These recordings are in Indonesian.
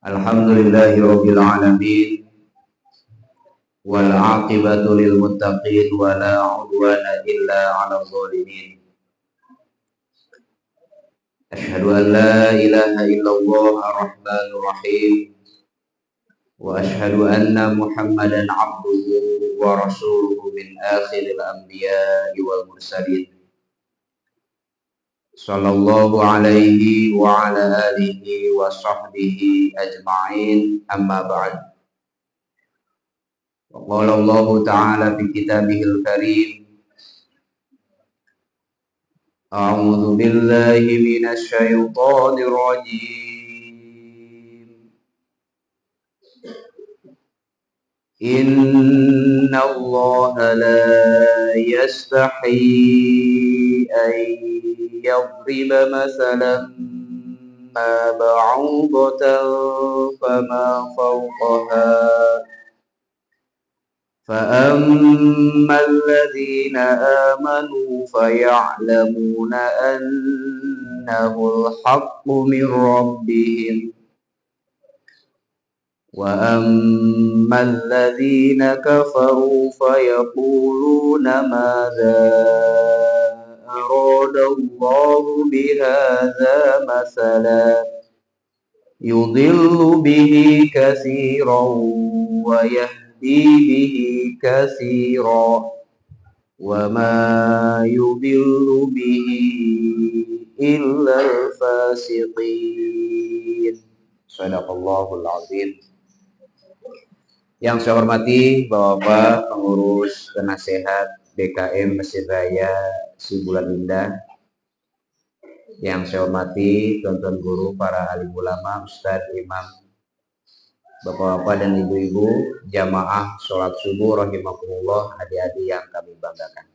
Alhamdulillahirabbil alamin wal 'aqibatu lil muttaqin wa la 'udwana illa 'alal zalimin. Asyhadu an la ilaha illallah ar-rahmanur rahim wa asyhadu anna Muhammadan 'abduhu wa rasuluhu min akhiril anbiya'i wal mursalin. Sallallahu alaihi wa ala alihi wa sahbihi ajma'in, amma ba'd. Wa qala Allah ta'ala fi kitabihil karim, a'udzu billahi minasy syaithanir rajim. Inna Allah la yastahi an yadriba masalan ma ba'udatan fama fawqaha فأما الذين آمنوا فيعلمون أنه الحق من ربهم وأما الذين كفروا فيقولون ماذا أراد الله بهذا مثلا يضل به كثيرا ويهدي به كثيرا وما يضل به إلا الفاسقين. Shadaqallahul azim. Yang saya hormati Bapak-bapak pengurus penasehat BKM Masjid Raya Sibulan Indah. Yang saya hormati tuan-tuan guru, para alim ulama, ustadz, imam, bapak-bapak dan ibu-ibu, jamaah sholat subuh rahimakumullah, adik-adik yang kami banggakan.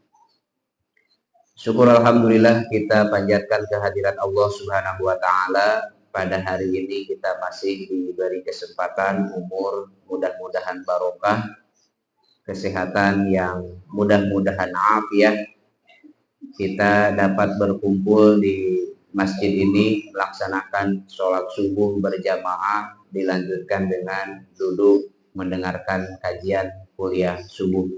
Syukur alhamdulillah kita panjatkan kehadiran Allah Subhanahu wa taala. Pada hari ini kita masih diberi kesempatan umur mudah-mudahan barokah, kesehatan yang mudah-mudahan afiat. Kita dapat berkumpul di masjid ini melaksanakan sholat subuh berjamaah, dilanjutkan dengan duduk mendengarkan kajian kuliah subuh.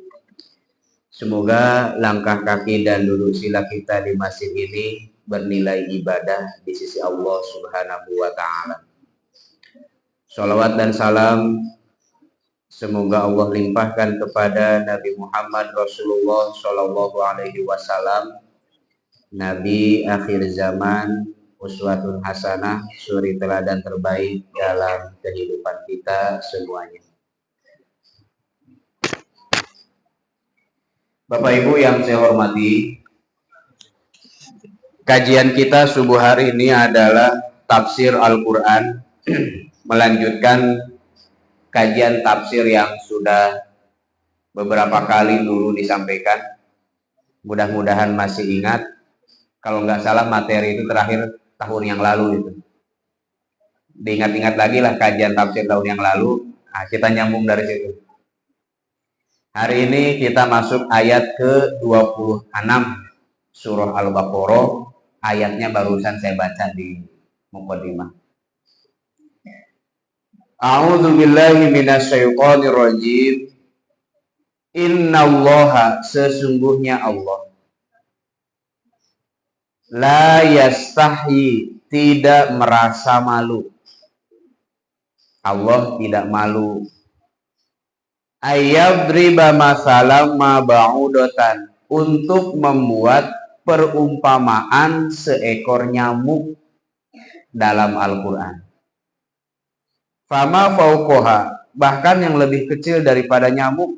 Semoga langkah kaki dan duduk sila kita di masjid ini bernilai ibadah di sisi Allah Subhanahu wa ta'ala. Sholawat dan salam semoga Allah limpahkan kepada Nabi Muhammad Rasulullah Shallallahu alaihi wasallam, Nabi akhir zaman, uswatun hasanah, suri teladan terbaik dalam kehidupan kita semuanya. Bapak Ibu yang saya hormati, kajian kita subuh hari ini adalah tafsir Al-Quran, melanjutkan kajian tafsir yang sudah beberapa kali dulu disampaikan. Mudah-mudahan masih ingat. Kalau nggak salah materi itu terakhir tahun yang lalu itu. Diingat-ingat lagi lah kajian tafsir tahun yang lalu. Nah, kita nyambung dari situ. Hari ini kita masuk ayat ke-26 surah Al-Baqarah. Ayatnya barusan saya baca di muqaddimah. A'udzu billahi minasyaitonir rajim. Innallaha, sesungguhnya Allah, la yastahi, tidak merasa malu. Allah tidak malu. Ayyadriba masalam ma ba'udatan, untuk membuat perumpamaan seekor nyamuk dalam Al-Quran. Fama fauqoha, bahkan yang lebih kecil daripada nyamuk.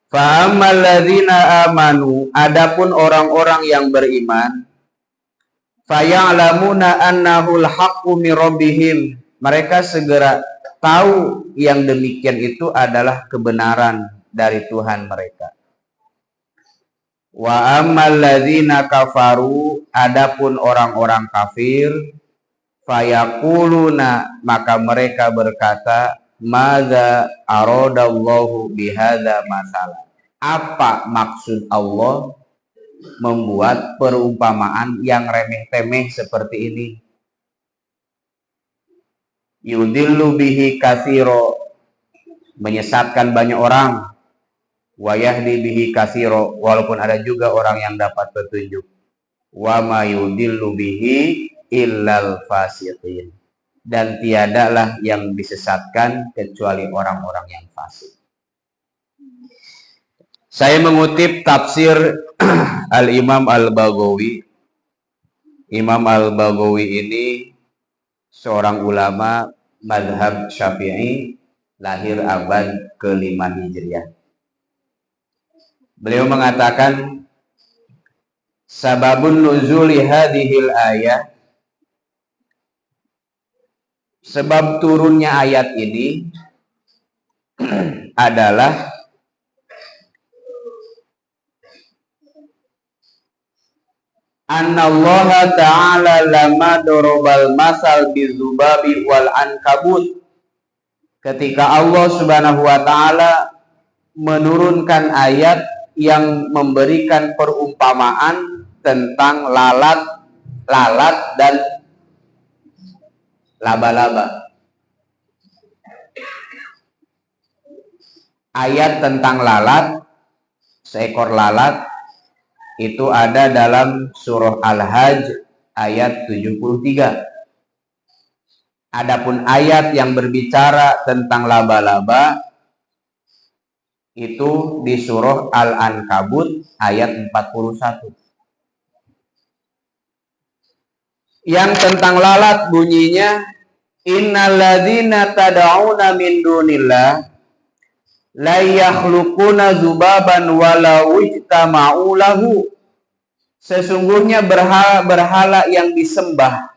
Fa'ammal ladzina amanu, adapun orang-orang yang beriman, faya'lamuna annahul haqqu mir rabbihim, mereka segera tahu yang demikian itu adalah kebenaran dari Tuhan mereka. Wa ammal ladzina kafaru, adapun orang-orang kafir, fayaquluna, maka mereka berkata, madza aradallahu bihadza masalah, apa maksud Allah membuat perumpamaan yang remeh-temeh seperti ini? yudillu bihi katsiro, menyesatkan banyak orang, wa yahdi bihi katsiro, walaupun ada juga orang yang dapat petunjuk, wa ma yudillu bihi illal fasiqin, dan tiadalah yang disesatkan kecuali orang-orang yang fasik. Saya mengutip tafsir Al-Imam Al-Baghawi. Imam Al-Baghawi ini seorang ulama mazhab Syafi'i, lahir abad ke-5 Hijriah. Beliau mengatakan, sababun nuzuli hadhil ayat, sebab turunnya ayat ini adalah Annallaha ta'ala lama dorobal masal bizubabi wal ankabut, ketika Allah subhanahu wa ta'ala menurunkan ayat yang memberikan perumpamaan tentang lalat dan laba-laba. Ayat tentang lalat, seekor lalat, itu ada dalam surah Al-Hajj ayat 73. Adapun ayat yang berbicara tentang laba-laba itu di surah Al-Ankabut ayat 41. Yang tentang lalat bunyinya, innalladzina tad'una min dunillah la yakhluquna dzubaban walau ijtama'u lahu. Sesungguhnya berhala yang disembah,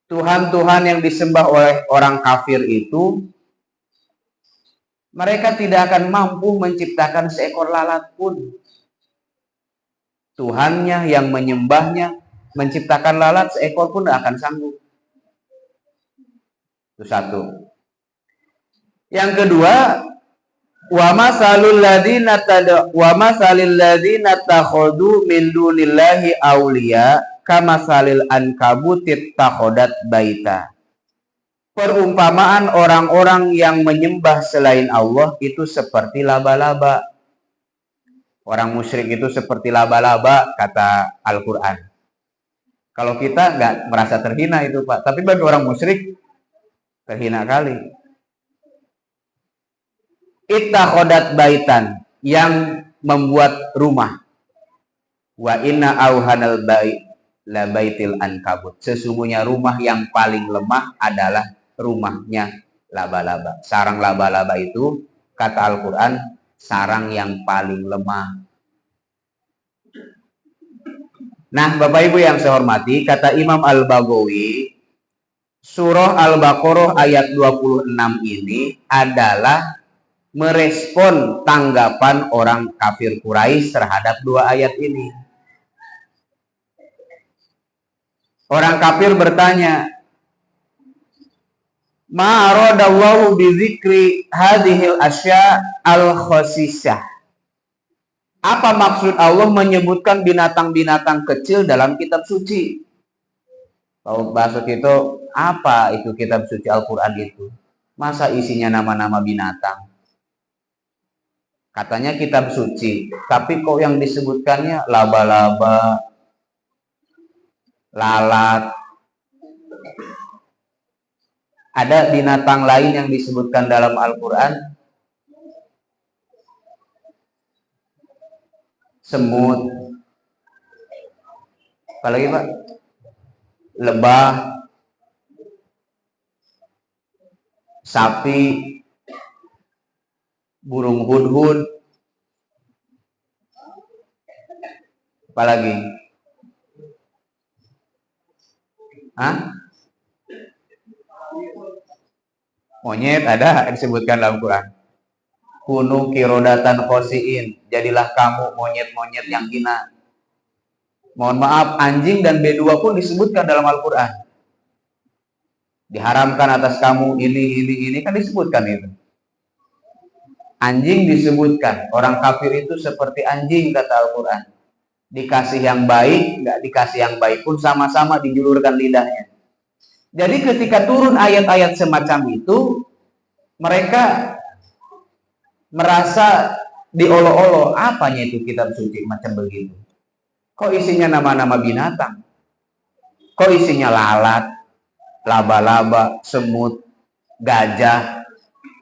Tuhan-Tuhan yang disembah oleh orang kafir itu, mereka tidak akan mampu menciptakan seekor lalat pun. Tuhannya yang menyembahnya menciptakan lalat seekor pun tidak akan sanggup. Itu satu. Yang kedua, wa masalul ladzina takhadu min dunillahi auliya kamasalil ankabutit takhadat baita. Perumpamaan orang-orang yang menyembah selain Allah itu seperti laba-laba. Orang musyrik itu seperti laba-laba, kata Al-Quran. Kalau kita nggak merasa terhina itu, Pak, tapi bagi orang musyrik terhina kali. Ittakhadat baitan, yang membuat rumah. Wa inna auhanal bait la baitil ankabut. Sesungguhnya rumah yang paling lemah adalah rumahnya laba-laba. Sarang laba-laba itu, kata Al-Quran, sarang yang paling lemah. Nah, Bapak Ibu yang saya hormati, kata Imam Al-Baghawi, surah Al-Baqarah ayat 26 ini adalah merespon tanggapan orang kafir Quraisy terhadap dua ayat ini. Orang kafir bertanya, ma aradallahu bizikri hadhil asya al-khasisah. Apa maksud Allah menyebutkan binatang-binatang kecil dalam kitab suci? Kalau maksud itu, apa itu kitab suci Al-Quran itu? Masa isinya nama-nama binatang? Katanya kitab suci, tapi kok yang disebutkannya laba-laba, lalat. Ada binatang lain yang disebutkan dalam Al-Quran? Semut. Apalagi, Pak? Lebah, sapi, burung hudhud, apalagi? Hah? Monyet ada disebutkan dalam Quran. Kunu kirodatan khosiin, jadilah kamu monyet-monyet yang hina. Mohon maaf, anjing dan B2 pun disebutkan dalam Al-Quran. Diharamkan atas kamu ini kan disebutkan itu. Anjing disebutkan, orang kafir itu seperti anjing, kata Al-Quran. Dikasih yang baik, nggak dikasih yang baik pun sama-sama dijulurkan lidahnya. Jadi ketika turun ayat-ayat semacam itu, mereka merasa diolok-olok. Apanya itu kitab suci macam begitu? Kok isinya nama-nama binatang? Kok isinya lalat, laba-laba, semut, gajah?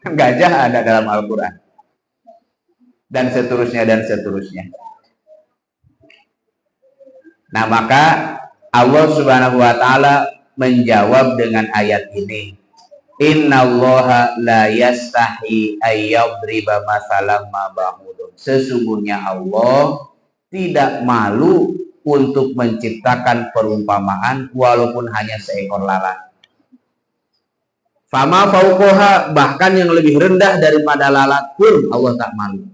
Gajah ada dalam Al-Quran. Dan seterusnya, dan seterusnya. Nah, maka Allah Subhanahu wa Ta'ala menjawab dengan ayat ini. Innallaha la yastahi ayyadriba masalam ma ba'udun. Sesungguhnya Allah tidak malu untuk menciptakan perumpamaan walaupun hanya seekor lalat. Fama fauqoha, bahkan yang lebih rendah daripada lalat pun Allah tak malu.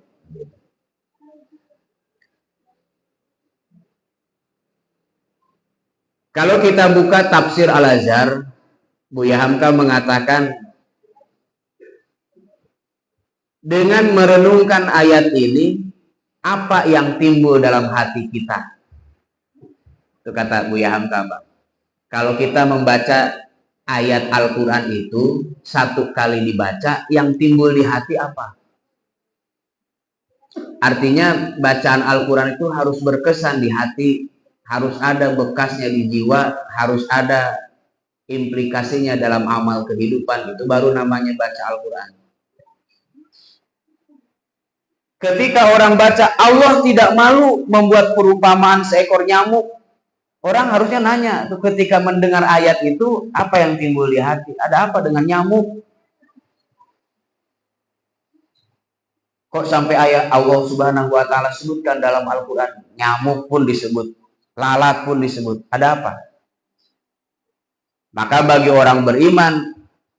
Kalau kita buka tafsir Al-Azhar, Buya Hamka mengatakan, dengan merenungkan ayat ini, apa yang timbul dalam hati kita? Itu kata Buya Hamka, Pak. Kalau kita membaca ayat Al-Quran itu, satu kali dibaca, yang timbul di hati apa? Artinya bacaan Al-Quran itu harus berkesan di hati, harus ada bekasnya di jiwa, harus ada implikasinya dalam amal kehidupan. Itu baru namanya baca Al-Quran. Ketika orang baca Allah tidak malu membuat perumpamaan seekor nyamuk, orang harusnya nanya tuh, ketika mendengar ayat itu apa yang timbul di hati? Ada apa dengan nyamuk? Kok sampai ayat Allah Subhanahu wa Ta'ala sebutkan dalam Al-Quran, nyamuk pun disebut, lalat pun disebut. Ada apa? Maka bagi orang beriman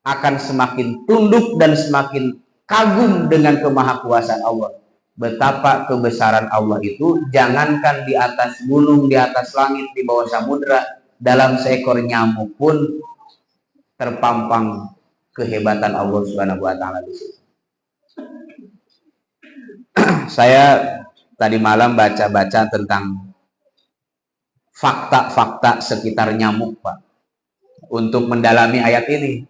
akan semakin tunduk dan semakin kagum dengan kemahakuasaan Allah. Betapa kebesaran Allah itu, jangankan di atas gunung, di atas langit, di bawah samudra, dalam seekor nyamuk pun terpampang kehebatan Allah Subhanahu wa Ta'ala di situ. Saya tadi malam baca-baca tentang fakta-fakta sekitar nyamuk, Pak, untuk mendalami ayat ini.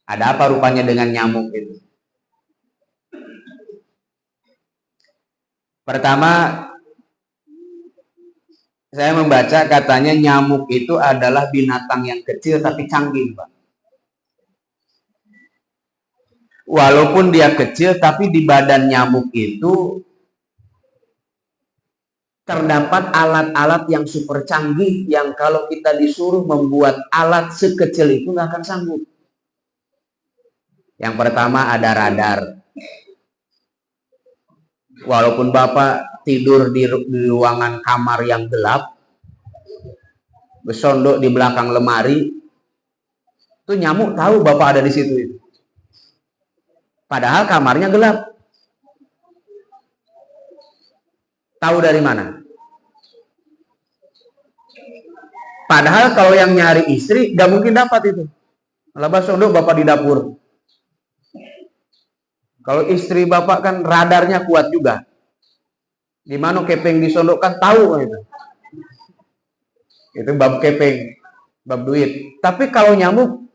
Ada apa rupanya dengan nyamuk itu? Pertama, saya membaca katanya nyamuk itu adalah binatang yang kecil tapi canggih, Pak. Walaupun dia kecil, tapi di badan nyamuk itu terdapat alat-alat yang super canggih, yang kalau kita disuruh membuat alat sekecil itu nggak akan sanggup. Yang pertama ada radar. Walaupun Bapak tidur di ruangan kamar yang gelap, bersondok di belakang lemari, itu nyamuk tahu Bapak ada di situ itu. Padahal kamarnya gelap. Tahu dari mana? Padahal kalau yang nyari istri gak mungkin dapat itu. Labas sondok Bapak di dapur. Kalau istri Bapak kan radarnya kuat juga. Di mana kepeng disondokkan tahu itu. Itu bab kepeng, bab duit. Tapi kalau nyamuk,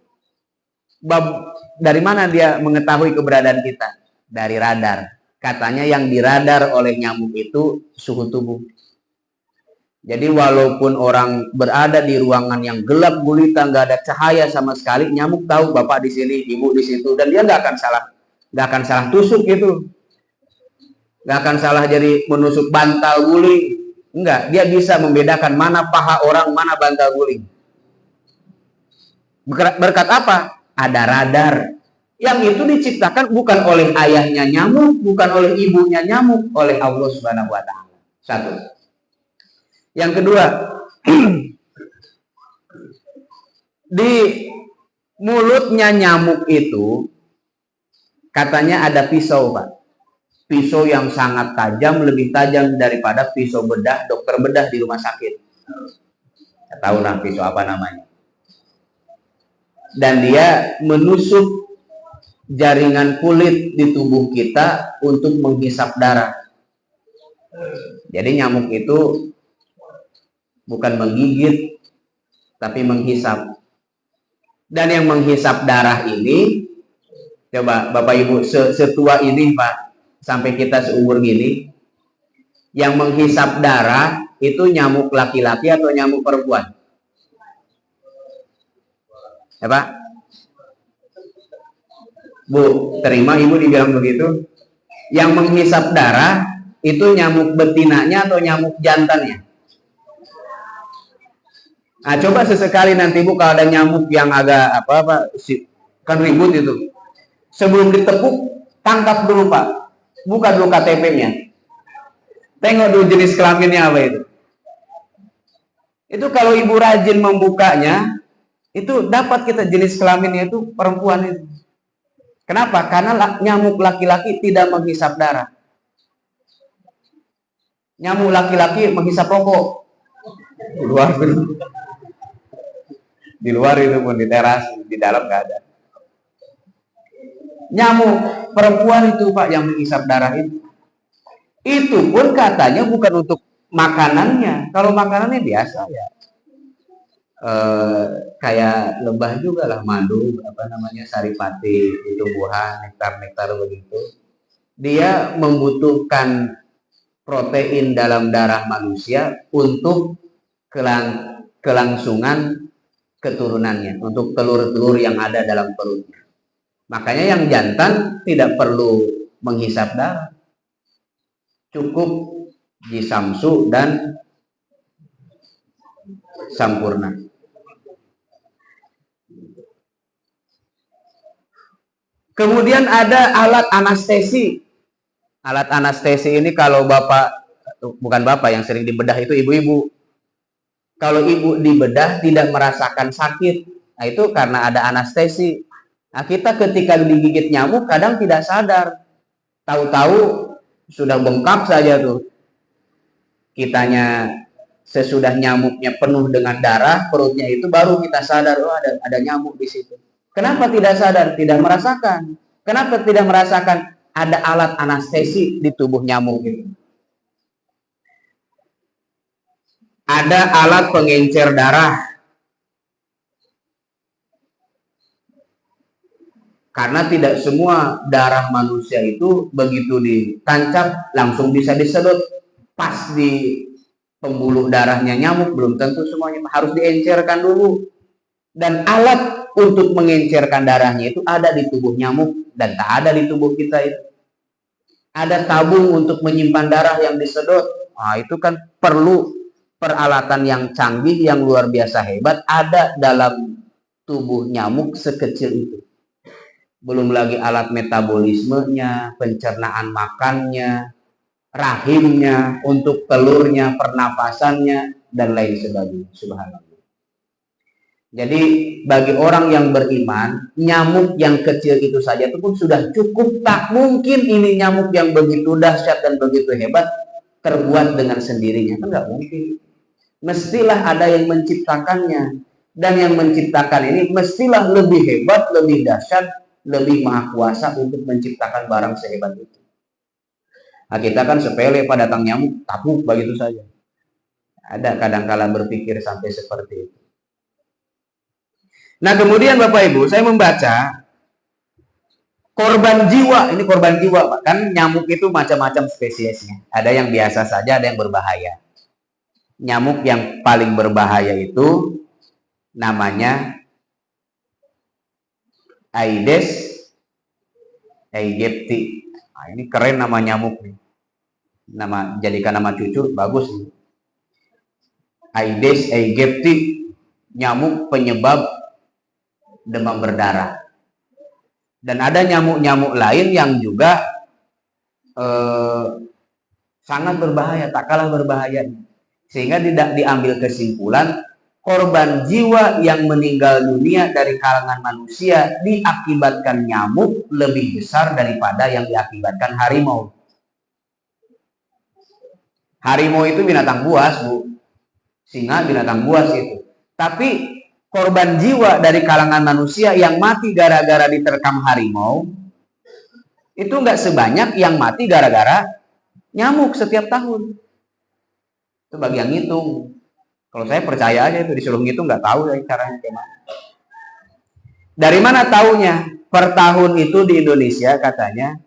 bab dari mana dia mengetahui keberadaan kita? Dari radar. Katanya yang diradar oleh nyamuk itu suhu tubuh. Jadi walaupun orang berada di ruangan yang gelap gulita, nggak ada cahaya sama sekali, nyamuk tahu Bapak di sini, Ibu di situ, dan dia nggak akan salah tusuk gitu, nggak akan salah jadi menusuk bantal guling, enggak, dia bisa membedakan mana paha orang, mana bantal guling. Berkat apa? Ada radar. Yang itu diciptakan bukan oleh ayahnya nyamuk, bukan oleh ibunya nyamuk, oleh Allah Subhanahu wa Ta'ala. Satu. Yang kedua, di mulutnya nyamuk itu katanya ada pisau, Pak. Pisau yang sangat tajam, lebih tajam daripada pisau bedah, dokter bedah di rumah sakit. Saya tahu lah pisau apa namanya. Dan dia menusuk jaringan kulit di tubuh kita untuk menghisap darah. Jadi nyamuk itu bukan menggigit, tapi menghisap. Dan yang menghisap darah ini, coba Bapak Ibu, setua ini Pak, sampai kita seumur gini, yang menghisap darah itu nyamuk laki-laki atau nyamuk perempuan? Ya Pak? Bu, terima Ibu dibilang begitu. Yang menghisap darah itu nyamuk betinanya atau nyamuk jantannya? Nah, coba sesekali nanti Bu kalau ada nyamuk yang agak kan ribut itu. Sebelum ditepuk, tangkap dulu Pak. Buka dulu KTP-nya. Tengok dulu jenis kelaminnya apa itu. Itu kalau Ibu rajin membukanya, itu dapat kita jenis kelaminnya itu perempuan itu. Kenapa? Karena nyamuk laki-laki tidak menghisap darah. Nyamuk laki-laki menghisap rokok. Luar dulu. Di luar itu pun di teras, di dalam nggak ada. Nyamuk perempuan itu Pak yang menghisap darah itu. Itu pun katanya bukan untuk makanannya. Kalau makanannya biasa ya, kayak lebah juga lah, madu, saripati, tumbuhan, nektar-nektar begitu. Dia membutuhkan protein dalam darah manusia untuk kelangsungan keturunannya, untuk telur-telur yang ada dalam perutnya. Makanya yang jantan tidak perlu menghisap darah, cukup jisamsu dan sampurna. Kemudian ada alat anestesi. Alat anestesi ini kalau bukan bapak yang sering dibedah itu ibu-ibu. Kalau ibu dibedah tidak merasakan sakit, nah itu karena ada anestesi. Nah, kita ketika digigit nyamuk kadang tidak sadar. Tahu-tahu sudah bengkak saja tuh. Kitanya sesudah nyamuknya penuh dengan darah, perutnya itu baru kita sadar, oh ada nyamuk di situ. Kenapa tidak sadar? Tidak merasakan. Kenapa tidak merasakan? Ada alat anestesi di tubuh nyamuk itu. Ada alat pengencer darah. Karena tidak semua darah manusia itu begitu ditancap langsung bisa disedot pas di pembuluh darahnya nyamuk, belum tentu semuanya, harus diencerkan dulu. Dan alat untuk mengencerkan darahnya itu ada di tubuh nyamuk dan tak ada di tubuh kita itu. Ada tabung untuk menyimpan darah yang disedot. Nah, itu kan perlu peralatan yang canggih, yang luar biasa hebat, ada dalam tubuh nyamuk sekecil itu. Belum lagi alat metabolismenya, pencernaan makannya, rahimnya, untuk telurnya, pernapasannya, dan lain sebagainya. Subhanallah. Jadi bagi orang yang beriman, nyamuk yang kecil itu saja itu pun sudah cukup. Tak mungkin ini nyamuk yang begitu dahsyat dan begitu hebat terbuat dengan sendirinya. Kan nggak mungkin. Mestilah ada yang menciptakannya. Dan yang menciptakan ini mestilah lebih hebat, lebih dahsyat, lebih maha kuasa untuk menciptakan barang sehebat itu. Nah, kita kan sepele pada datang nyamuk, tapuk begitu saja. Ada kadang-kala berpikir sampai seperti itu. Nah, kemudian Bapak Ibu, saya membaca korban jiwa. Ini korban jiwa, Pak. Kan nyamuk itu macam-macam spesiesnya. Ada yang biasa saja, ada yang berbahaya. Nyamuk yang paling berbahaya itu namanya Aedes aegypti. Nah, ini keren nama nyamuk nih. Jadikan nama cucu bagus nih. Aedes aegypti, nyamuk penyebab demam berdarah. Dan ada nyamuk-nyamuk lain yang juga sangat berbahaya, tak kalah berbahayanya. Sehingga tidak diambil kesimpulan korban jiwa yang meninggal dunia dari kalangan manusia diakibatkan nyamuk lebih besar daripada yang diakibatkan harimau. Harimau itu binatang buas, Bu. Singa binatang buas itu. Tapi korban jiwa dari kalangan manusia yang mati gara-gara diterkam harimau itu nggak sebanyak yang mati gara-gara nyamuk setiap tahun. Itu bagi yang ngitung. Kalau saya percaya aja itu, disuruh ngitung nggak tahu ya caranya gimana. Dari mana taunya? Per tahun itu di Indonesia katanya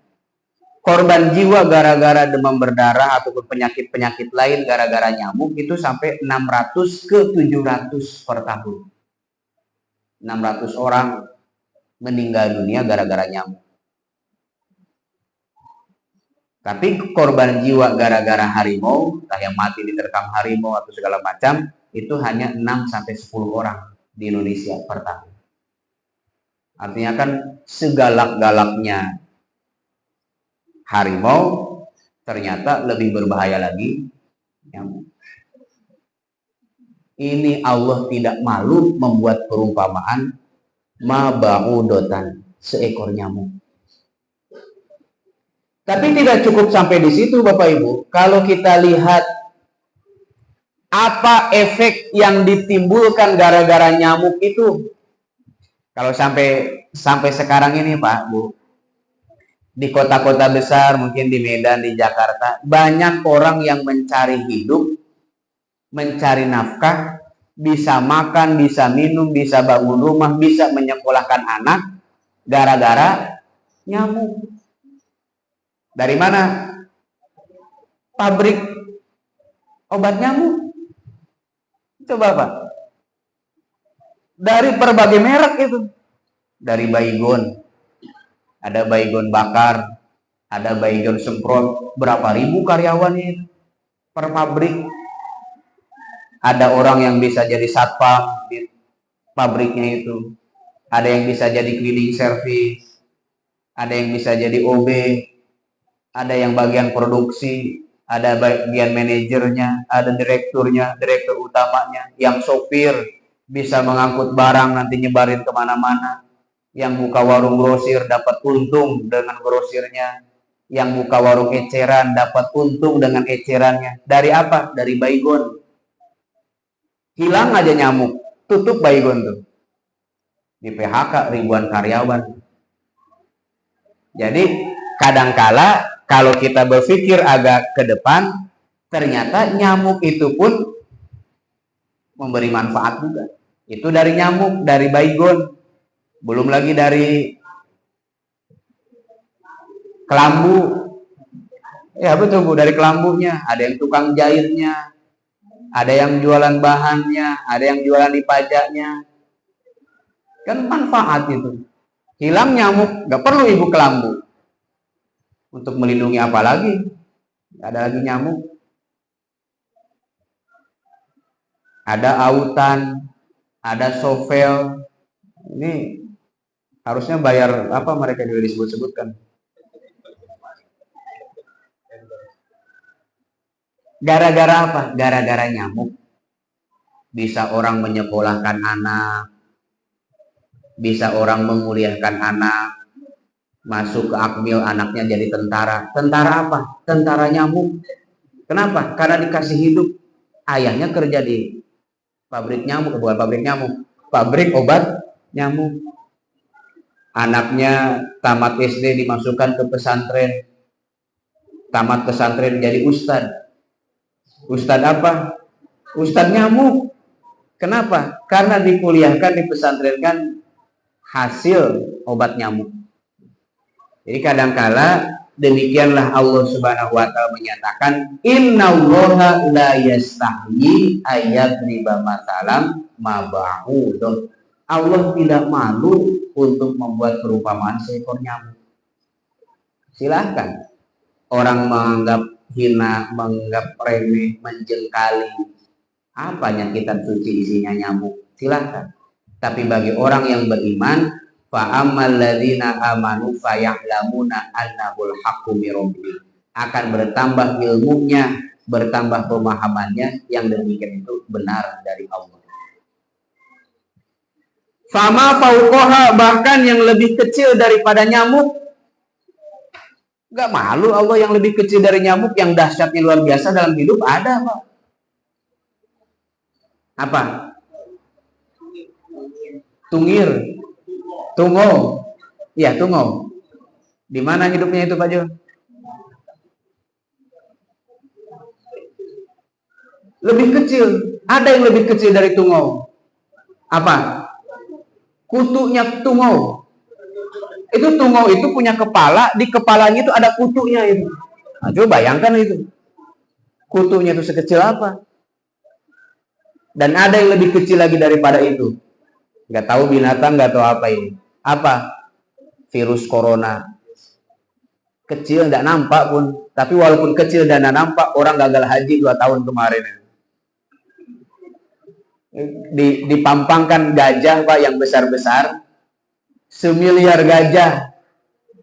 korban jiwa gara-gara demam berdarah ataupun penyakit-penyakit lain gara-gara nyamuk itu sampai 600 ke 700 per tahun. 600 orang meninggal dunia gara-gara nyamuk. Tapi korban jiwa gara-gara harimau, entah yang mati diterkam harimau atau segala macam, itu hanya 6 sampai 10 orang di Indonesia per tahun. Artinya kan segalak-galaknya harimau ternyata lebih berbahaya lagi nyamuk. Ini Allah tidak malu membuat perumpamaan ma ba'udotan, seekor nyamuk. Tapi tidak cukup sampai di situ Bapak Ibu. Kalau kita lihat apa efek yang ditimbulkan gara-gara nyamuk itu, kalau sampai sekarang ini Pak Bu, di kota-kota besar, mungkin di Medan, di Jakarta, banyak orang yang mencari hidup, mencari nafkah, bisa makan, bisa minum, bisa bangun rumah, bisa menyekolahkan anak, gara-gara nyamuk. Dari mana? Pabrik obat nyamuk. Coba Pak. Dari berbagai merek itu. Dari Baygon. Ada Baygon bakar. Ada Baygon semprot. Berapa ribu karyawannya itu per pabrik. Ada orang yang bisa jadi satpam di pabriknya itu. Ada yang bisa jadi cleaning service. Ada yang bisa jadi OB. Ada yang bagian produksi. Ada bagian manajernya. Ada direkturnya, direktur utamanya. Yang sopir bisa mengangkut barang nanti nyebarin kemana-mana. Yang buka warung grosir dapat untung dengan grosirnya. Yang buka warung eceran dapat untung dengan ecerannya. Dari apa? Dari Baygon. Hilang aja nyamuk, tutup Baygon tuh. Di PHK ribuan karyawan. Jadi kadangkala kalau kita berpikir agak ke depan, ternyata nyamuk itu pun memberi manfaat juga. Itu dari nyamuk, dari Baygon. Belum lagi dari kelambu. Ya betul Bu, dari kelambunya. Ada yang tukang jahitnya. Ada yang jualan bahannya. Ada yang jualan di pajaknya. Kan manfaat itu. Hilang nyamuk, gak perlu ibu kelambu. Untuk melindungi apa lagi? Gak ada lagi nyamuk. Ada autan. Ada sovel. Ini harusnya bayar apa mereka juga disebut-sebutkan. Gara-gara apa? Gara-gara nyamuk. Bisa orang menyekolahkan anak. Bisa orang menguliahkan anak. Masuk ke akmil anaknya jadi tentara. Tentara apa? Tentara nyamuk. Kenapa? Karena dikasih hidup. Ayahnya kerja di pabrik nyamuk. Bukan pabrik nyamuk. Pabrik obat nyamuk. Anaknya tamat SD dimasukkan ke pesantren. Tamat pesantren jadi ustadz. Ustadz apa? Ustadz nyamuk. Kenapa? Karena dikuliahkan, dipesantrenkan hasil obat nyamuk. Jadi kadangkala demikianlah Allah Subhanahu wa taala menyatakan innallaha la yastahyi ayyadriba mathalan ma ba'udah. Allah tidak malu untuk membuat perumpamaan seekor nyamuk. Silahkan orang menganggap hina, menganggap remeh, menjengkali. Apanya kitab suci isinya nyamuk? Silahkan. Tapi bagi orang yang beriman, fa ammal ladzina amanu faya'lamuna annahul haqqu mir rabbihim, akan bertambah ilmunya, bertambah pemahamannya, yang demikian itu benar dari Allah. Fama fauqaha, bahkan yang lebih kecil daripada nyamuk. Gak malu Allah yang lebih kecil dari nyamuk, yang dahsyatnya luar biasa dalam hidup ada Pak. Apa? Tungir. Tungo. Iya, tungo. Di mana hidupnya itu Pak Jo? Lebih kecil. Ada yang lebih kecil dari tungo. Apa? kutunya tungau. Itu tungau itu punya kepala, di kepalanya itu ada kutunya itu. Nah, coba bayangkan itu. Kutunya itu sekecil apa? Dan ada yang lebih kecil lagi daripada itu. Nggak tahu binatang, nggak tahu apa ini. Apa? Virus corona. Kecil, nggak nampak pun. Tapi walaupun kecil dan nggak nampak, orang gagal haji 2 tahun kemarin. Dipampangkan gajah, Pak, yang besar-besar. 1.000.000.000 gajah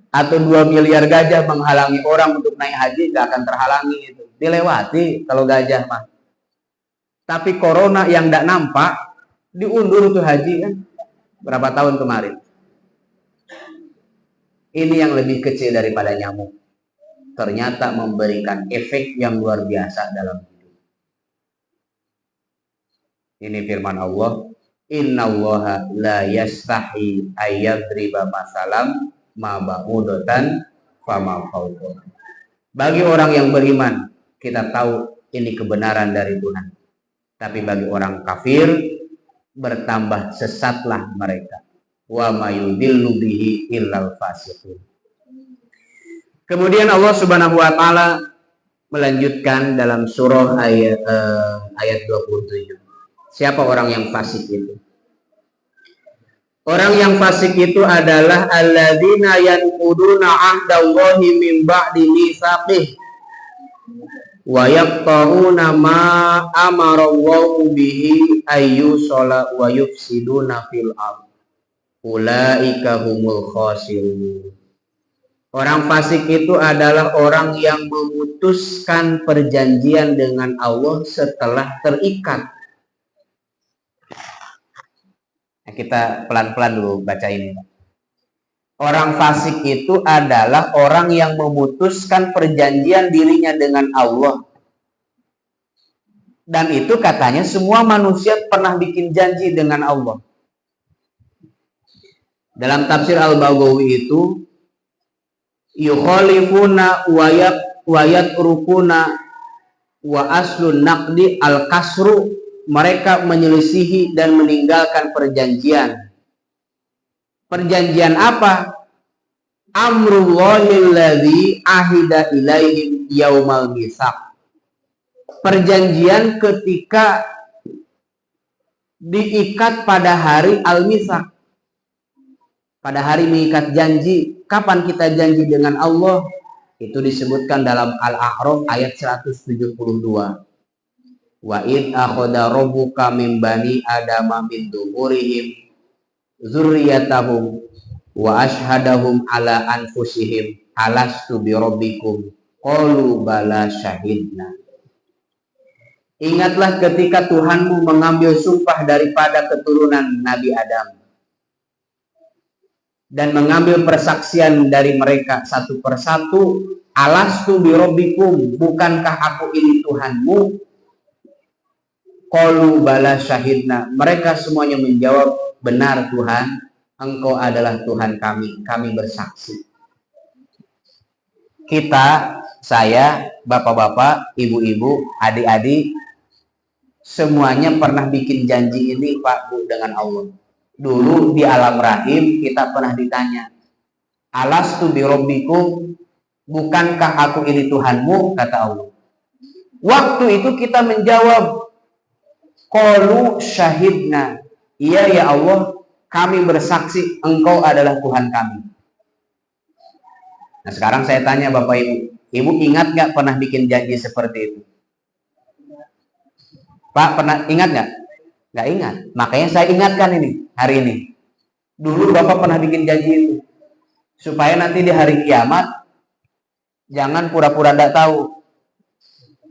atau 2 miliar gajah menghalangi orang untuk naik haji, nggak akan terhalangi itu. Dilewati kalau gajah, Pak. Tapi corona yang nggak nampak, diundur tuh haji kan. Berapa tahun kemarin. Ini yang lebih kecil daripada nyamuk. Ternyata memberikan efek yang luar biasa dalam hidup. Ini firman Allah. Innallaha la yastahi ayyadriba masalam ma ba'udatan fama fawqaha. Bagi orang yang beriman, kita tahu ini kebenaran dari Tuhan. Tapi bagi orang kafir, bertambah sesatlah mereka. Wa mayudillu bihi illal fasiqun. Kemudian Allah Subhanahu wa taala melanjutkan dalam surah ayat 27. Siapa orang yang fasik itu? Orang yang fasik itu adalah alladzina yanquduna 'ahdallahi min ba'di mitsaqih wa yaqta'una ma amarallahu bihi ayyusala wa yufsiduna fil ardh. Ulaika humul khasirun. Orang fasik itu adalah orang yang memutuskan perjanjian dengan Allah setelah terikat. Nah, kita pelan-pelan dulu baca ini. Orang fasik itu adalah orang yang memutuskan perjanjian dirinya dengan Allah. Dan itu katanya semua manusia pernah bikin janji dengan Allah. Dalam tafsir Al-Baghawi itu yukhalifuna wa yatrukuna wa aslun naqdi al-kasru, mereka menyelisihi dan meninggalkan perjanjian. Perjanjian apa? Amrullahil ladzi ahida ilaihim yaumal mitsaq. Perjanjian ketika diikat pada hari al-mitsaq. Pada hari mengikat janji. Kapan kita janji dengan Allah? Itu disebutkan dalam Al-A'raf ayat 172. Wa id akhadha rabbuka min bani adama min dhuhurihim dzurriyyatahum wa ashhadahum ala anfusihim alastu bi rabbikum qalu bala syahidna. Ingatlah ketika Tuhanmu mengambil sumpah daripada keturunan Nabi Adam dan mengambil persaksian dari mereka satu persatu, alastu bi rabbikum, bukankah aku ini Tuhanmu? Qalu bala syahidna, mereka semuanya menjawab, benar Tuhan, Engkau adalah Tuhan kami, kami bersaksi. Kita, saya, bapak-bapak, ibu-ibu, adik-adik, semuanya pernah bikin janji ini, Pak, Bu, dengan Allah. Dulu di alam rahim kita pernah ditanya, alastu bi rabbikum, bukankah aku ini Tuhanmu? Kata Allah. Waktu itu kita menjawab, qalu syahidna, iya ya Allah, kami bersaksi Engkau adalah Tuhan kami. Nah sekarang saya tanya Bapak Ibu, Ibu ingat gak pernah bikin janji seperti itu? Pak, pernah ingat gak? Gak ingat. Makanya saya ingatkan ini hari ini. Dulu Bapak pernah bikin janji itu. Supaya nanti di hari kiamat jangan pura-pura tidak tahu.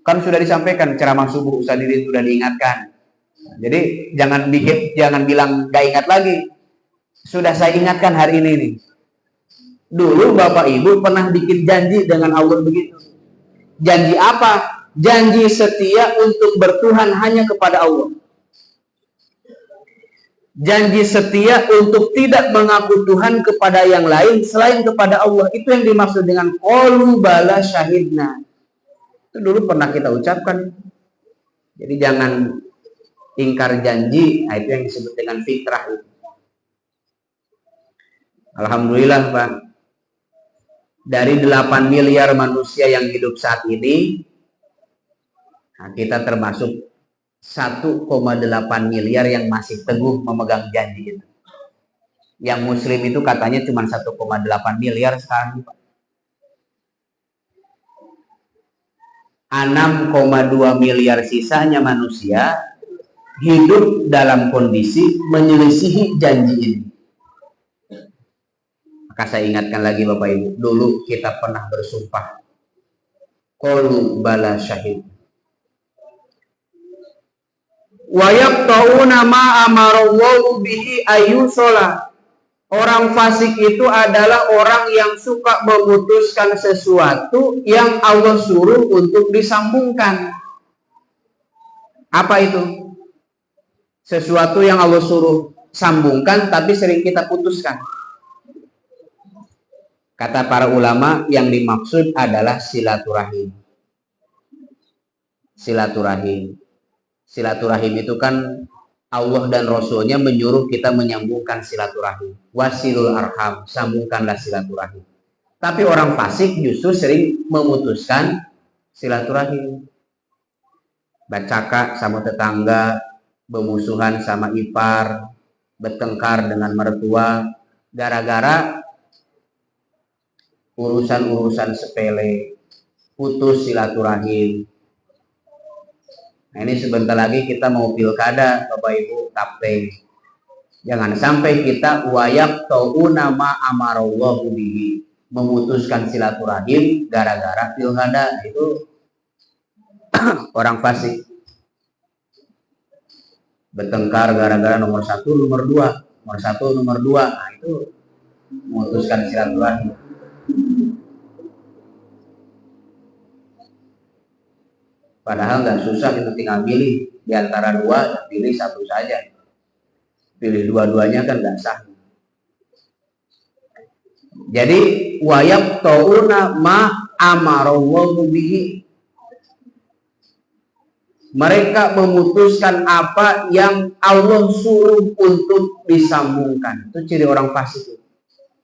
Kan sudah disampaikan ceramah subuh Ustaz Didin sudah diingatkan. Jadi jangan bilang gak ingat lagi. Sudah saya ingatkan hari ini nih. Dulu Bapak Ibu pernah bikin janji dengan Allah begitu. Janji apa? Janji setia untuk bertuhan hanya kepada Allah. Janji setia untuk tidak mengaku Tuhan kepada yang lain selain kepada Allah. Itu yang dimaksud dengan qalu bala syahidna. Itu dulu pernah kita ucapkan. Jadi jangan ingkar janji. Nah, itu yang disebut dengan fitrah itu. Alhamdulillah Pak, dari 8 miliar manusia yang hidup saat ini, nah, kita termasuk 1,8 miliar yang masih teguh memegang janji itu. Yang muslim itu katanya cuma 1,8 miliar sekarang Pak. 6,2 miliar sisanya manusia hidup dalam kondisi menyelisihi janji ini. Maka saya ingatkan lagi Bapak Ibu, dulu kita pernah bersumpah, qalu bala syahid. Wa yaqtauna ma amarallahu bihi ayyusala. Orang fasik itu adalah orang yang suka memutuskan sesuatu yang Allah suruh untuk disambungkan. Apa itu? Sesuatu yang Allah suruh sambungkan tapi sering kita putuskan. Kata para ulama, yang dimaksud adalah silaturahim. Silaturahim. Silaturahim itu kan Allah dan Rasulnya menyuruh kita menyambungkan silaturahim. Wasilul arham, sambungkanlah silaturahim. Tapi orang fasik justru sering memutuskan silaturahim. Bacaka sama tetangga, bermusuhan sama ipar, bertengkar dengan mertua, gara-gara urusan-urusan sepele, putus silaturahim. Nah, ini sebentar lagi kita mau pilkada, Bapak Ibu, kapten. Jangan sampai kita wayak tauna ma amarallahu bihi, memutuskan silaturahim gara-gara pilkada. Itu orang fasik. Bertengkar gara-gara nomor 1, nomor 2, nomor 1, nomor 2. Nah, itu memutuskan silaturahim. Padahal nggak susah, itu tinggal pilih di antara 2, pilih 1 saja. Pilih 2-duanya kan nggak sah. Jadi wayak tauna ma amarallahu bihi, mereka memutuskan apa yang Allah suruh untuk disambungkan. Itu ciri orang fasik.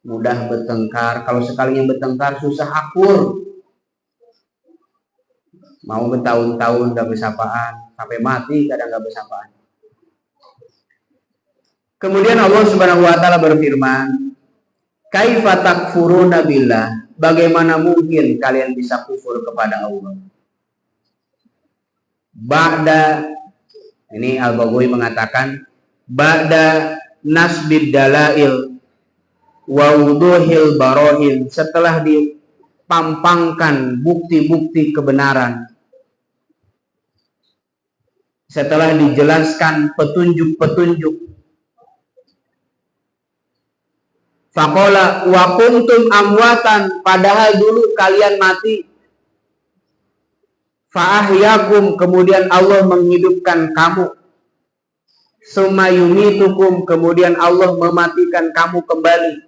Mudah bertengkar, kalau sekalinya bertengkar susah akur. Mau bertahun-tahun gak bersapaan, sampai mati kadang gak bersapaan. Kemudian Allah Subhanahu wa taala berfirman, "Kaifa takfuruna billah?" Bagaimana mungkin kalian bisa kufur kepada Allah? Ba'da, ini Al-Baghawi mengatakan, ba'da nasbid dalail wa wuduhil barohin, setelah dipampangkan bukti-bukti kebenaran, setelah dijelaskan petunjuk-petunjuk. Faqala wa kuntum amwatan, padahal dulu kalian mati. Fa'ahyakum, kemudian Allah menghidupkan kamu. Summa yumitukum, kemudian Allah mematikan kamu kembali.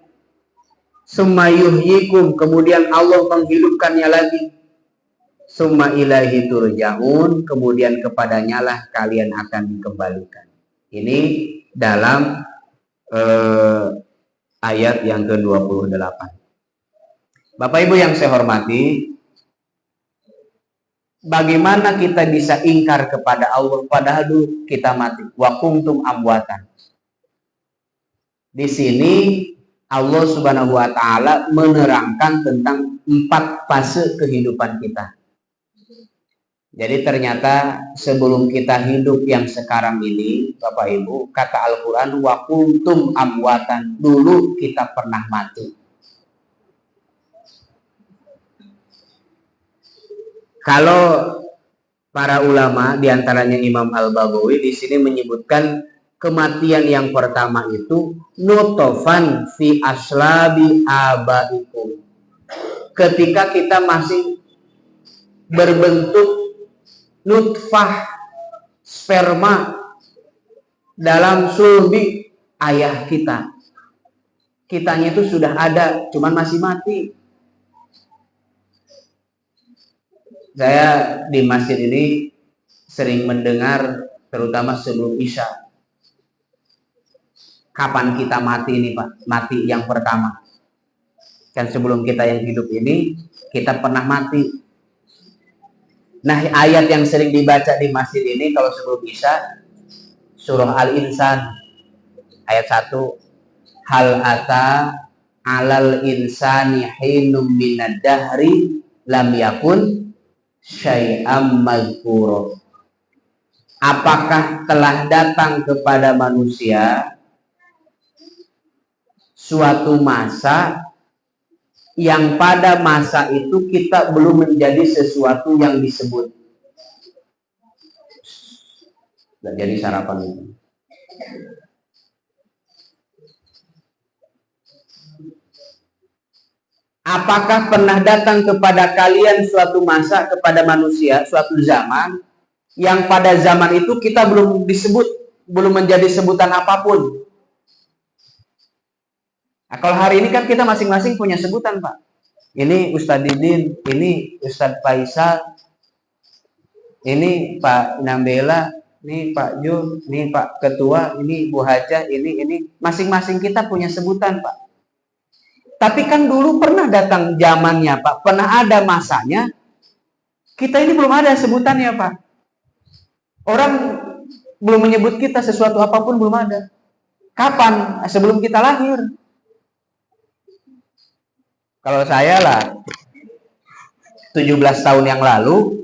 Summa yuhyikum, kemudian Allah menghidupkannya lagi. Summa ilaihi turja'un, kemudian kepadanya lah kalian akan dikembalikan. Ini dalam ayat yang ke-28. Bapak Ibu yang saya hormati, bagaimana kita bisa ingkar kepada Allah padahal dulu kita mati? Wa kuntum amwatan. Di sini Allah Subhanahu wa taala menerangkan tentang 4 fase kehidupan kita. Jadi ternyata sebelum kita hidup yang sekarang ini, Bapak Ibu, kata Al-Quran, wa kuntum amwatan, dulu kita pernah mati. Kalau para ulama, diantaranya Imam Al-Baghawi, di sini menyebutkan kematian yang pertama itu nutofan fi aslabi abaikum. Ketika kita masih berbentuk nutfah sperma dalam sulbi ayah kita. Kitanya itu sudah ada, cuman masih mati. Saya di masjid ini sering mendengar, terutama sebelum Isya, Kapan kita mati ini Pak? Mati yang pertama. Kan sebelum kita yang hidup ini, kita pernah mati. Nah, ayat yang sering dibaca di masjid ini kalau sebelum Isya, surah Al-Insan ayat 1. Hal ata alal insani hinum minad dahri lam yakun syai'am mazkura. Apakah telah datang kepada manusia suatu masa yang pada masa itu kita belum menjadi sesuatu yang disebut. Nggak jadi sarapan itu. Apakah pernah datang kepada kalian suatu masa, kepada manusia, suatu zaman, yang pada zaman itu kita belum disebut, belum menjadi sebutan apapun. Nah, kalau hari ini kan kita masing-masing punya sebutan Pak. Ini Ustadz Didin, ini Ustadz Faisal, ini Pak Nambela, ini Pak Jul, ini Pak Ketua, ini Bu Hajah, ini. Masing-masing kita punya sebutan Pak. Tapi kan dulu pernah datang zamannya Pak, pernah ada masanya, kita ini belum ada sebutannya Pak. Orang belum menyebut kita sesuatu apapun belum ada. Kapan? Sebelum kita lahir. Kalau saya lah 17 tahun yang lalu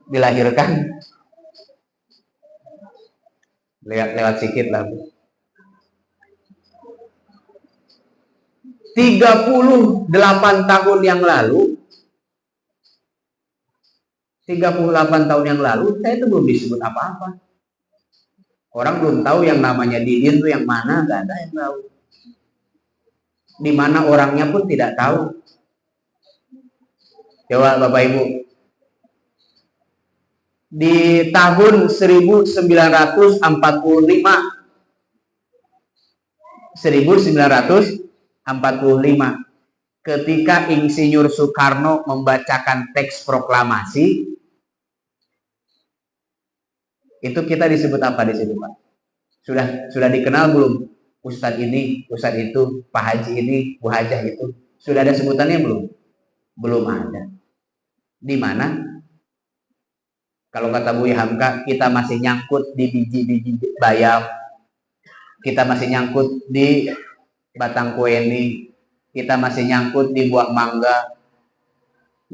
dilahirkan. Lewat sedikit lah. 38 tahun yang lalu 38 tahun yang lalu saya itu belum disebut apa-apa. Orang belum tahu yang namanya Didin itu yang mana, nggak ada yang tahu. Di mana orangnya pun tidak tahu. Coba Bapak Ibu. Di tahun 1945 ketika Insinyur Soekarno membacakan teks proklamasi, itu kita disebut apa di situ Pak? Sudah dikenal belum? Ustadz ini, Ustadz itu, Pak Haji ini, Bu Hajah itu. Sudah ada sebutannya belum? Belum ada. Di mana? Kalau kata Bu Hamka, kita masih nyangkut di biji-biji bayam. Kita masih nyangkut di batang kueni. Kita masih nyangkut di buah mangga.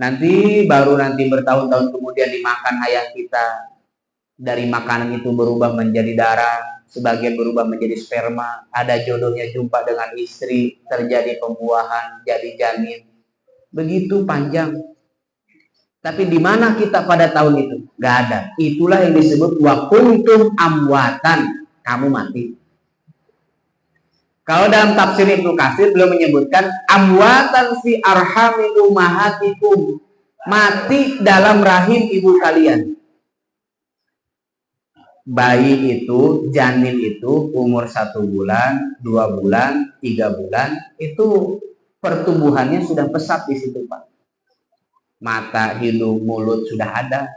Nanti bertahun-tahun kemudian dimakan ayah kita. Dari makanan itu berubah menjadi darah, sebagian berubah menjadi sperma, ada jodohnya jumpa dengan istri, terjadi pembuahan, jadi janin. Begitu panjang. Tapi di mana kita pada tahun itu? Gak ada. Itulah yang disebut wa kuntum amwatan. Kamu mati. Kalau dalam tafsir Ibnu Katsir belum menyebutkan amwatan fi arhamil ummahatikum. Mati dalam rahim ibu kalian. Bayi itu, janin itu umur 1 bulan, 2 bulan, 3 bulan, itu pertumbuhannya sudah pesat di situ Pak. Mata, hidung, mulut sudah ada,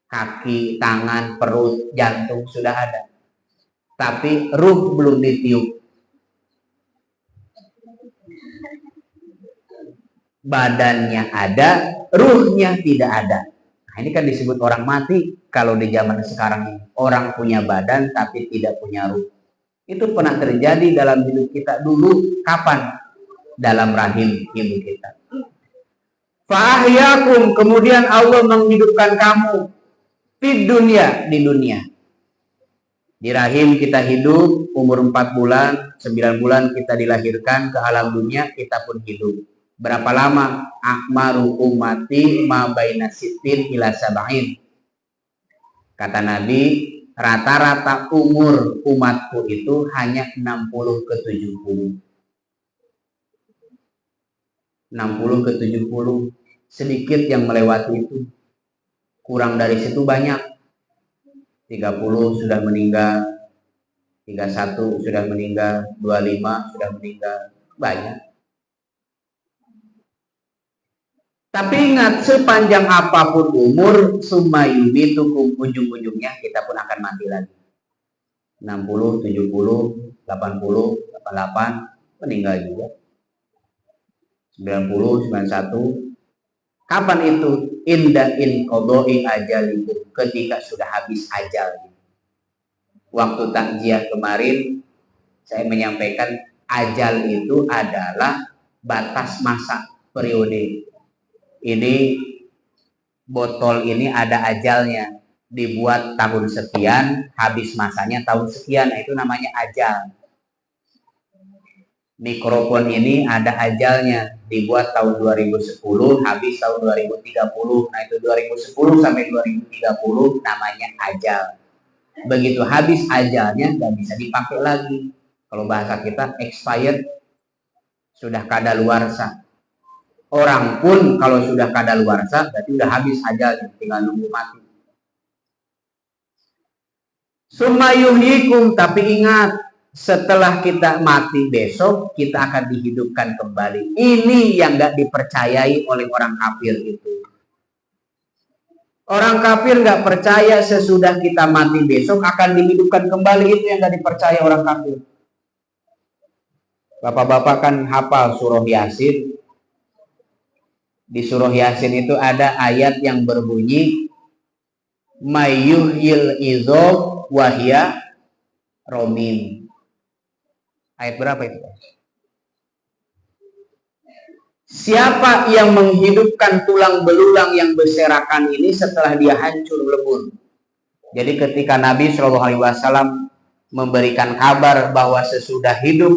kaki, tangan, perut, jantung sudah ada. Tapi ruh belum ditiup. Badannya ada, ruhnya tidak ada. Nah, ini kan disebut orang mati. Kalau di zaman sekarang ini, orang punya badan tapi tidak punya ruh. Itu pernah terjadi dalam hidup kita dulu. Kapan? Dalam rahim ibu kita. Fa'ahyakum, kemudian Allah menghidupkan kamu di dunia. Di rahim kita hidup, umur 4 bulan, 9 bulan kita dilahirkan ke alam dunia, kita pun hidup. Berapa lama? Akmaru ummati ma baina sittin ila sab'in. Kata Nabi, rata-rata umur umatku itu hanya 60 ke 70. 60 ke 70. Sedikit yang melewati itu. Kurang dari situ banyak. 30 sudah meninggal. 31 sudah meninggal. 25 sudah meninggal. Banyak. Tapi ingat, sepanjang apapun umur, sumayumitukum, ujung-ujungnya kita pun akan mati lagi. 60, 70, 80, 88, meninggal juga. 90, 91. Kapan itu? Inda in qodoi ajalikum, ketika sudah habis ajalnya. Waktu takziah kemarin saya menyampaikan ajal itu adalah batas masa periode. Ini botol ini ada ajalnya, dibuat tahun sekian, habis masanya tahun sekian, itu namanya ajal. Mikrofon ini ada ajalnya, dibuat tahun 2010, habis tahun 2030. Nah itu 2010 sampai 2030 namanya ajal. Begitu habis ajalnya nggak bisa dipakai lagi. Kalau bahasa kita expired, sudah kadaluarsa. Orang pun kalau sudah kadaluarsa berarti udah habis ajalnya, tinggal nunggu mati. Summa yuhyikum, tapi ingat, setelah kita mati besok kita akan dihidupkan kembali. Ini yang nggak dipercayai oleh orang kafir itu. Orang kafir nggak percaya sesudah kita mati besok akan dihidupkan kembali, itu yang nggak dipercaya orang kafir. Bapak-bapak kan hafal surah Yasin. Di surah Yasin itu ada ayat yang berbunyi mayyuhyil izom wahya romin. Ayat berapa itu? Siapa yang menghidupkan tulang belulang yang berserakan ini setelah dia hancur lebur? Jadi ketika Nabi SAW memberikan kabar bahwa sesudah hidup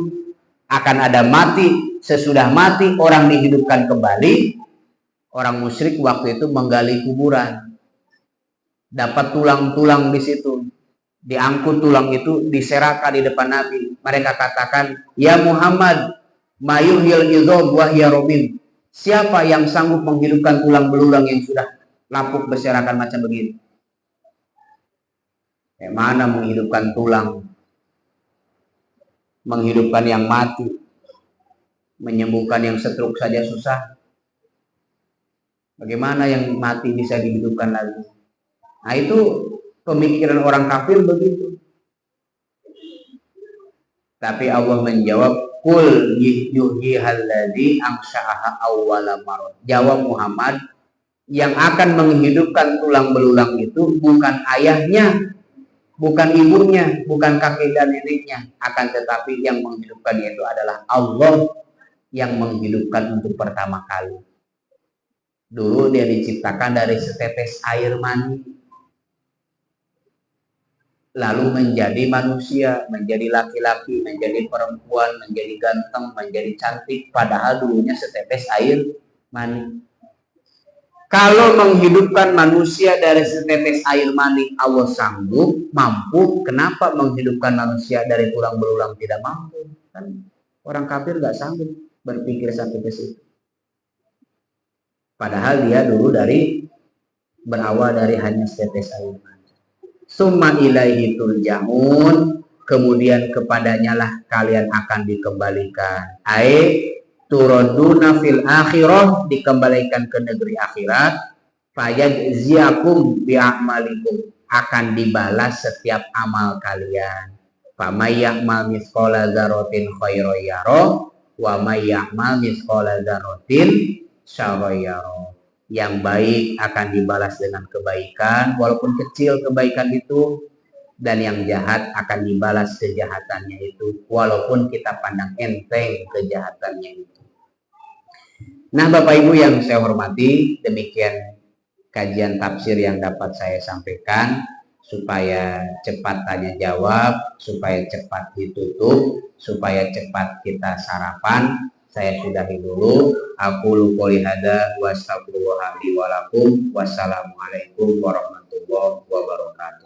akan ada mati, sesudah mati orang dihidupkan kembali, orang musyrik waktu itu menggali kuburan, dapat tulang-tulang di situ, diangkut tulang itu diserakan di depan Nabi. Mereka katakan, ya Muhammad, mayuhyil izom wahya romin. Siapa yang sanggup menghidupkan tulang belulang yang sudah lapuk berserakan macam begini? Mana menghidupkan tulang? Menghidupkan yang mati, menyembuhkan yang stroke saja susah. Bagaimana yang mati bisa dihidupkan lagi? Nah itu pemikiran orang kafir begitu. Tapi Allah menjawab, Qul yuhyihal ladzi ansha'aha awwala marrah. Jawab Muhammad, yang akan menghidupkan tulang belulang itu bukan ayahnya, bukan ibunya, bukan kakek dan neneknya, akan tetapi yang menghidupkannya itu adalah Allah yang menghidupkan untuk pertama kali. Dulu dia diciptakan dari setetes air mani, lalu menjadi manusia, menjadi laki-laki, menjadi perempuan, menjadi ganteng, menjadi cantik, padahal dulunya setetes air mani. Kalau menghidupkan manusia dari setetes air mani Allah sanggup, mampu, kenapa menghidupkan manusia dari tulang belulang tidak mampu? Kan orang kafir gak sanggup berpikir sampai ke situ. Padahal dia dulu berawal dari hanya setetes air mani. Summa ilaihi turja'un, kemudian kepadanya lah kalian akan dikembalikan. Turaduna fil akhirah, dikembalikan ke negeri akhirat. Fayajziakum bi'amalikum, akan dibalas setiap amal kalian. Famay ya'mal mithqala dzarratin khairan yarah wa may ya'mal mithqala dzarratin syarran yarah. Yang baik akan dibalas dengan kebaikan walaupun kecil kebaikan itu, dan yang jahat akan dibalas kejahatannya itu walaupun kita pandang enteng kejahatannya itu. Nah Bapak Ibu yang saya hormati, demikian kajian tafsir yang dapat saya sampaikan, supaya cepat tanya jawab, supaya cepat ditutup, supaya cepat kita sarapan. Saya sudahi dulu. Aku qouli hadza wa astaghfirullah li wa lakum. Wassalamualaikum warahmatullahi wabarakatuh.